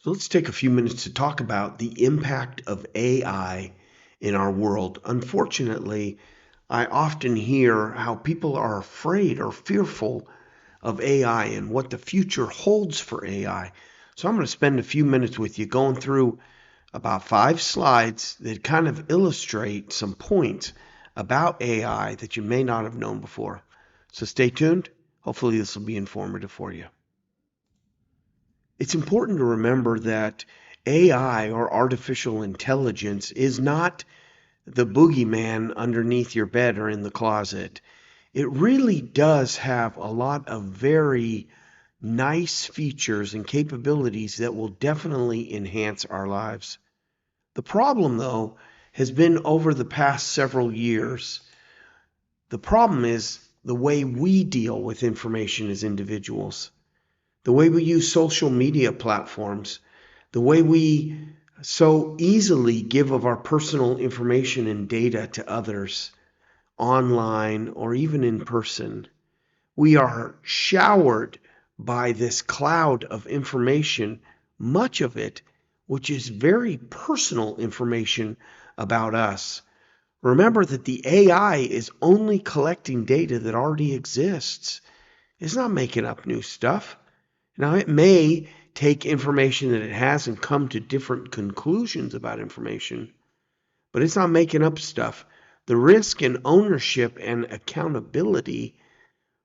So let's take a few minutes to talk about the impact of AI in our world. Unfortunately, I often hear how people are afraid or fearful of AI and what the future holds for AI. So I'm going to spend a few minutes with you going through about 5 slides that kind of illustrate some points about AI that you may not have known before. So stay tuned. Hopefully this will be informative for you. It's important to remember that AI, or artificial intelligence, is not the boogeyman underneath your bed or in the closet. It really does have a lot of very nice features and capabilities that will definitely enhance our lives. The problem, though, has been over the past several years. The problem is the way we deal with information as individuals, the way we use social media platforms, the way we so easily give of our personal information and data to others online or even in person. We are showered by this cloud of information, much of it which is very personal information about us. Remember that the AI is only collecting data that already exists. It's not making up new stuff. Now, it may take information that it has and come to different conclusions about information, but it's not making up stuff. The risk and ownership and accountability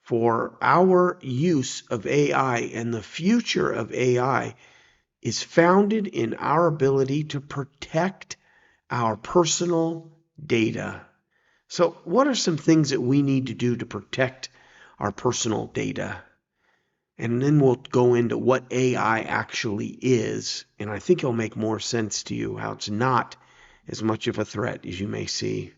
for our use of AI and the future of AI is founded in our ability to protect our personal data. So, what are some things that we need to do to protect our personal data? And then we'll go into what AI actually is. And I think it'll make more sense to you how it's not as much of a threat as you may see.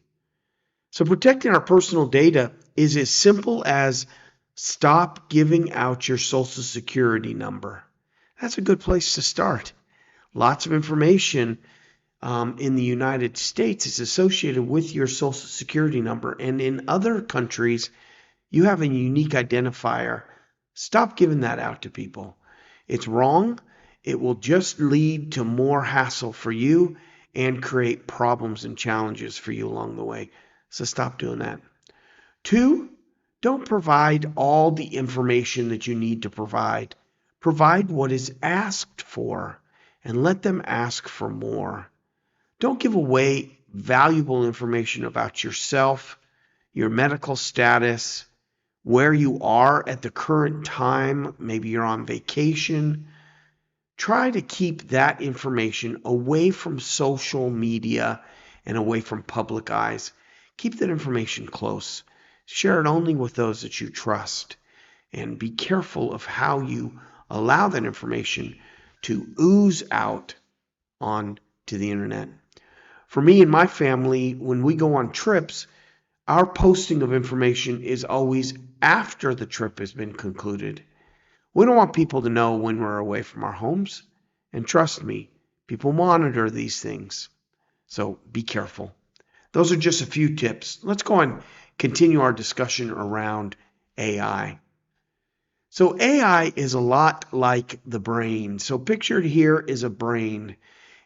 So protecting our personal data is as simple as stop giving out your social security number. That's a good place to start. Lots of information in the United States is associated with your social security number. And in other countries, you have a unique identifier. Stop giving that out to people. It's wrong. It will just lead to more hassle for you and create problems and challenges for you along the way. So stop doing that. 2, don't provide all the information that you need to provide. Provide what is asked for and let them ask for more. Don't give away valuable information about yourself, your medical status, where you are at the current time. Maybe you're on vacation. Try to keep that information away from social media and away from public eyes. Keep that information close. Share it only with those that you trust. And be careful of how you allow that information to ooze out onto the internet. For me and my family, when we go on trips, our posting of information is always after the trip has been concluded. We don't want people to know when we're away from our homes. And trust me, people monitor these things. So be careful. Those are just a few tips. Let's go and continue our discussion around AI. So AI is a lot like the brain. So pictured here is a brain.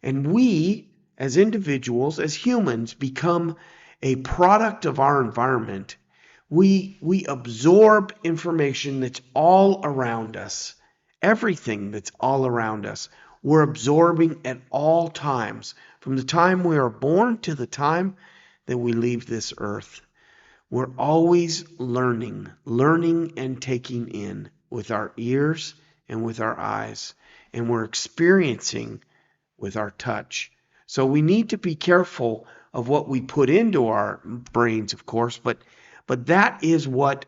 And we, as individuals, as humans, become a product of our environment. We absorb information that's all around us. Everything that's all around us, we're absorbing at all times, from the time we are born to the time that we leave this earth. We're always learning and taking in with our ears and with our eyes, and we're experiencing with our touch. So we need to be careful of what we put into our brains, of course, but that is what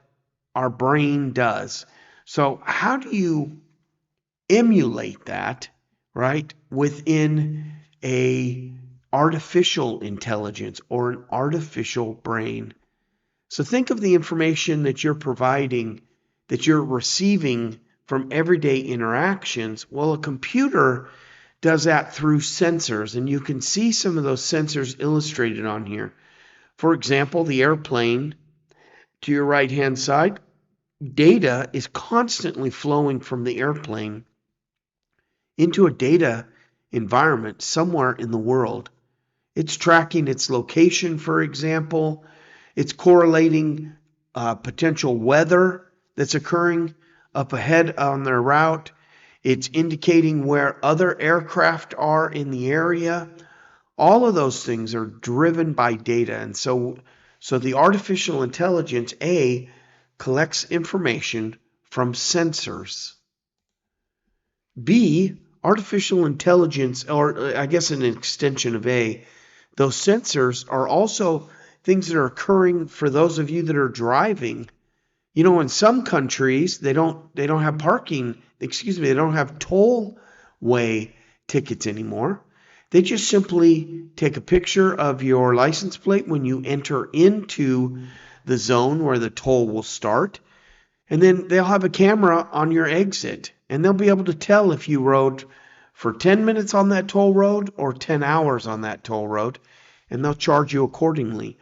our brain does. So how do you emulate that, right, within a artificial intelligence or an artificial brain? So think of the information that you're providing, that you're receiving from everyday interactions. Well, a computer does that through sensors, and you can see some of those sensors illustrated on here. For example, the airplane to your right-hand side, data is constantly flowing from the airplane into a data environment somewhere in the world. It's tracking its location, for example. It's correlating potential weather that's occurring up ahead on their route. It's indicating where other aircraft are in the area. All of those things are driven by data. And so the artificial intelligence, collects information from sensors. B, artificial intelligence, or I guess an extension of A, those sensors are also things that are occurring for those of you that are driving. You know, in some countries, they don't have they don't have tollway tickets anymore. They just simply take a picture of your license plate when you enter into the zone where the toll will start. And then they'll have a camera on your exit, and they'll be able to tell if you rode for 10 minutes on that toll road or 10 hours on that toll road, and they'll charge you accordingly.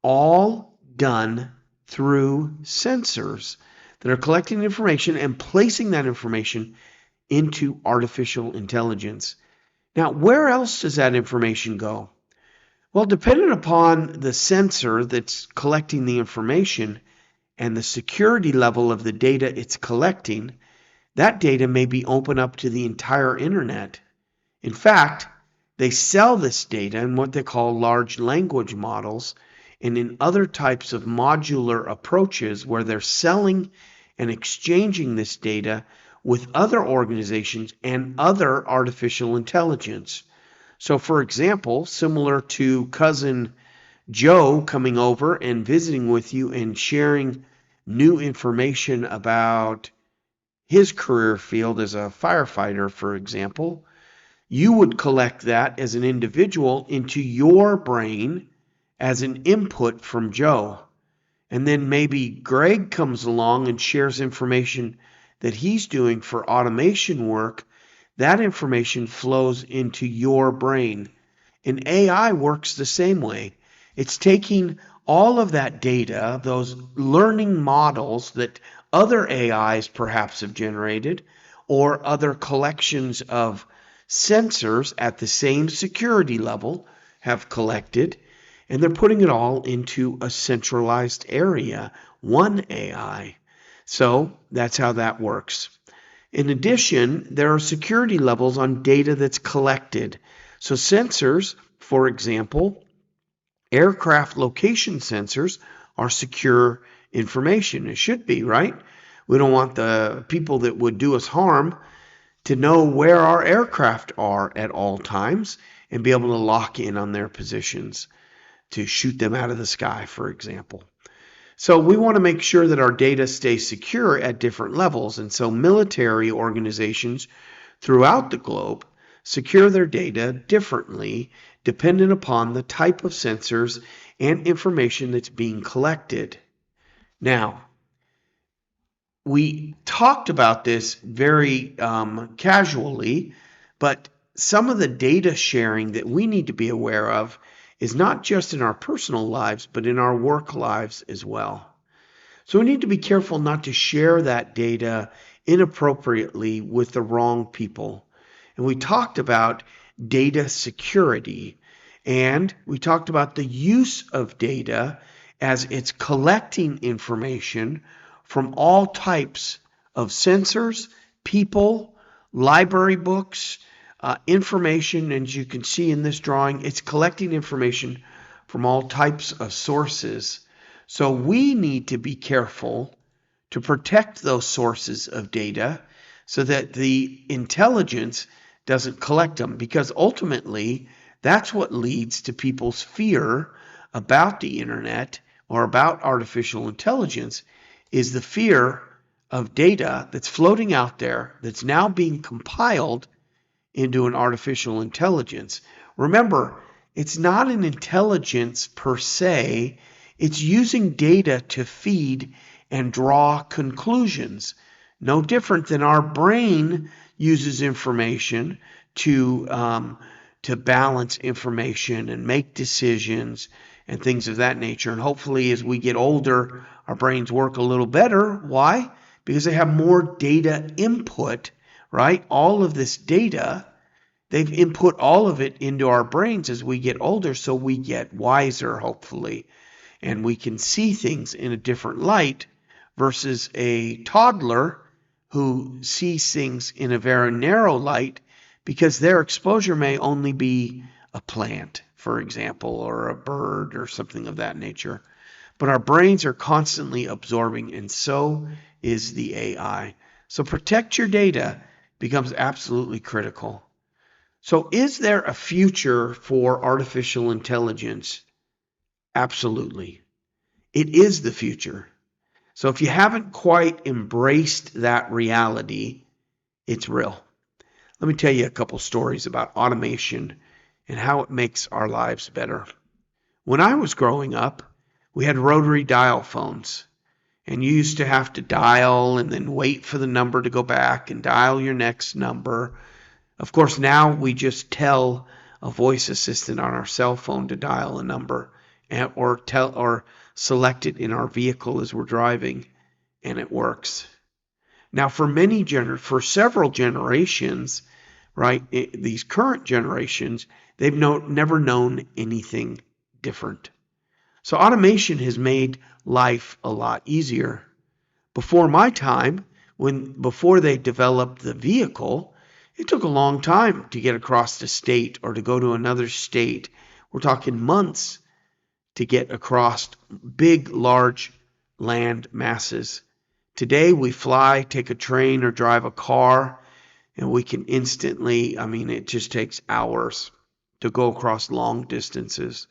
All done through sensors that are collecting information and placing that information into artificial intelligence. Now, where else does that information go? Well, depending upon the sensor that's collecting the information and the security level of the data it's collecting, that data may be open up to the entire internet. In fact, they sell this data in what they call large language models and in other types of modular approaches where they're selling and exchanging this data with other organizations and other artificial intelligence. So, for example, similar to cousin Joe coming over and visiting with you and sharing new information about his career field as a firefighter, for example, you would collect that as an individual into your brain as an input from Joe. And then maybe Greg comes along and shares information that he's doing for automation work. That information flows into your brain. And AI works the same way. It's taking all of that data, those learning models that other AIs perhaps have generated, or other collections of sensors at the same security level have collected, and they're putting it all into a centralized area, one AI. So that's how that works. In addition, there are security levels on data that's collected. So sensors, for example, aircraft location sensors are secure information. It should be, right? We don't want the people that would do us harm to know where our aircraft are at all times and be able to lock in on their positions to shoot them out of the sky, for example. So we want to make sure that our data stays secure at different levels. And so military organizations throughout the globe secure their data differently dependent upon the type of sensors and information that's being collected. Now, we talked about this very casually, but some of the data sharing that we need to be aware of is not just in our personal lives, but in our work lives as well. So we need to be careful not to share that data inappropriately with the wrong people. And we talked about data security, and we talked about the use of data as it's collecting information from all types of sensors, people, library books, information. And as you can see in this drawing, it's collecting information from all types of sources. So we need to be careful to protect those sources of data so that the intelligence doesn't collect them, because ultimately that's what leads to people's fear about the internet or about artificial intelligence, is the fear of data that's floating out there that's now being compiled into an artificial intelligence. Remember, it's not an intelligence per se. It's using data to feed and draw conclusions. No different than our brain uses information to balance information and make decisions and things of that nature. And hopefully as we get older, our brains work a little better. Why? Because they have more data input right? All of this data, they've input all of it into our brains as we get older, so we get wiser, hopefully, and we can see things in a different light versus a toddler who sees things in a very narrow light because their exposure may only be a plant, for example, or a bird or something of that nature. But our brains are constantly absorbing, and so is the AI. So protect your data becomes absolutely critical. So is there a future for artificial intelligence? Absolutely. It is the future. So if you haven't quite embraced that reality, it's real. Let me tell you a couple stories about automation and how it makes our lives better. When I was growing up, we had rotary dial phones, and you used to have to dial and then wait for the number to go back and dial your next number. Of course, now we just tell a voice assistant on our cell phone to dial a number or select it in our vehicle as we're driving, and it works. Now, for several generations, right, these current generations, they've never known anything different. So automation has made life a lot easier. Before my time, before they developed the vehicle, it took a long time to get across the state or to go to another state. We're talking months to get across big, large land masses. Today we fly, take a train, or drive a car, and we can instantly, it just takes hours to go across long distances.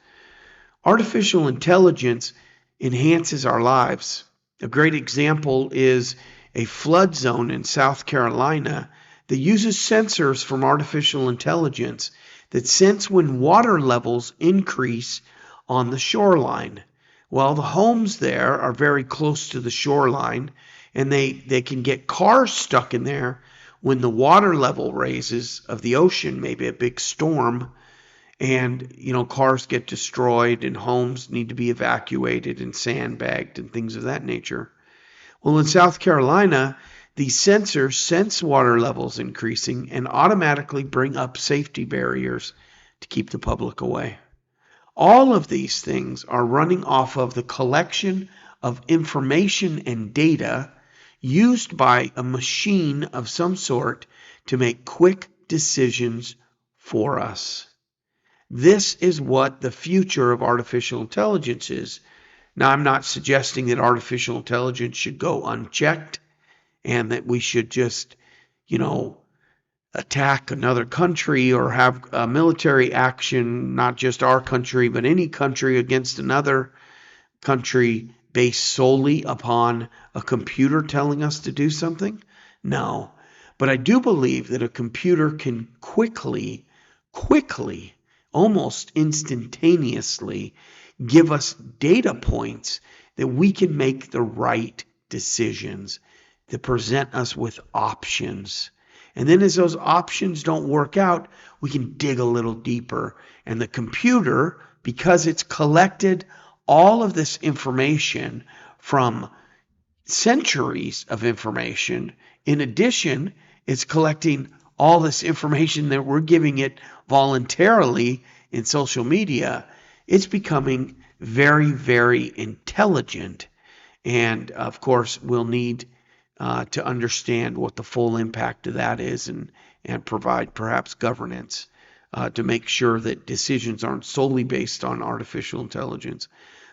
Artificial intelligence enhances our lives. A great example is a flood zone in South Carolina that uses sensors from artificial intelligence that sense when water levels increase on the shoreline. Well, the homes there are very close to the shoreline, and they can get cars stuck in there when the water level raises of the ocean, maybe a big storm, and cars get destroyed and homes need to be evacuated and sandbagged and things of that nature. Well, in South Carolina, these sensors sense water levels increasing and automatically bring up safety barriers to keep the public away. All of these things are running off of the collection of information and data used by a machine of some sort to make quick decisions for us. This is what the future of artificial intelligence is. Now, I'm not suggesting that artificial intelligence should go unchecked and that we should just, attack another country or have a military action, not just our country, but any country against another country based solely upon a computer telling us to do something. No, but I do believe that a computer can quickly, almost instantaneously give us data points that we can make the right decisions, that present us with options. And then as those options don't work out, we can dig a little deeper. And the computer, because it's collected all of this information from centuries of information, in addition, it's collecting all this information that we're giving it voluntarily in social media. It's becoming very, very intelligent. And of course, we'll need to understand what the full impact of that is and provide perhaps governance to make sure that decisions aren't solely based on artificial intelligence.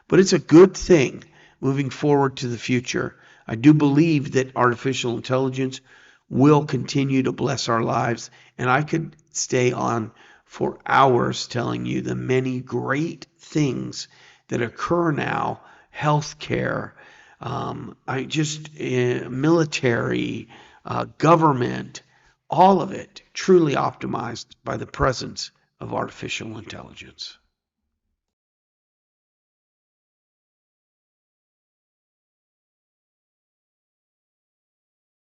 But it's a good thing moving forward to the future. I do believe that artificial intelligence will continue to bless our lives, and I could stay on for hours telling you the many great things that occur now, healthcare, military, government, all of it truly optimized by the presence of artificial intelligence.